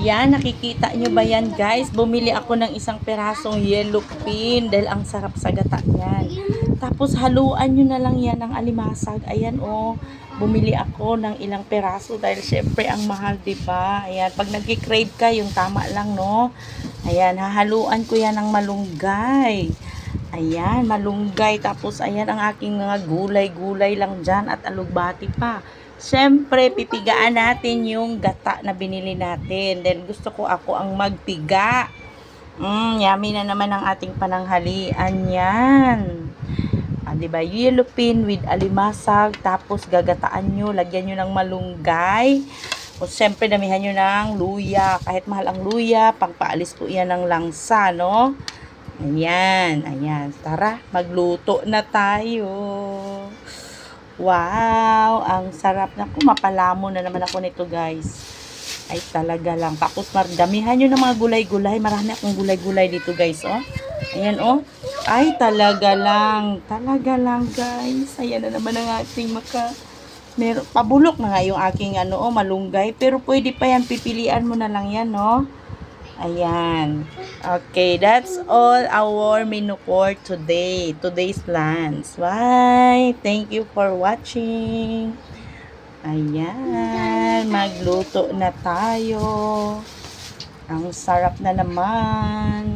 Yan, nakikita nyo ba yan guys? Bumili ako ng isang perasong yellow pin dahil ang sarap sa gata yan. Tapos haluan nyo na lang yan ng alimasag. Ayan oh, bumili ako ng ilang peraso dahil syempre ang mahal, diba? Ayan, pag nag-crave ka, yung tama lang, no? Ayan, hahaluan ko yan ng malunggay. Ayan, malunggay. Tapos ayan ang aking mga gulay-gulay lang dyan at alugbati pa. Siyempre, pipigaan natin yung gata na binili natin. Then, gusto ko ako ang magpiga. Yummy na naman ang ating pananghalian yan. Diba? Yellow pin with alimasag. Tapos, gagataan nyo. Lagyan nyo ng malunggay. O, siyempre, damihan nyo ng luya. Kahit mahal ang luya, pangpaalis po yan ng langsa, no? Ayan, ayan. Tara, magluto na tayo. Wow, ang sarap na. Mapalamo na naman ako nito, guys. Ay, talaga lang. Tapos, damihan nyo ng mga gulay-gulay. Marami akong gulay-gulay dito, guys, oh. Ayan, oh. Ay, talaga lang. Talaga lang, guys. Ayan na naman ang ating pabulok na nga yung aking, malunggay. Pero, pwede pa yan. Pipilian mo na lang yan, no? Ayan. Okay, that's all our menu for today. Today's lunch. Bye! Thank you for watching. Ayan. Magluto na tayo. Ang sarap na naman.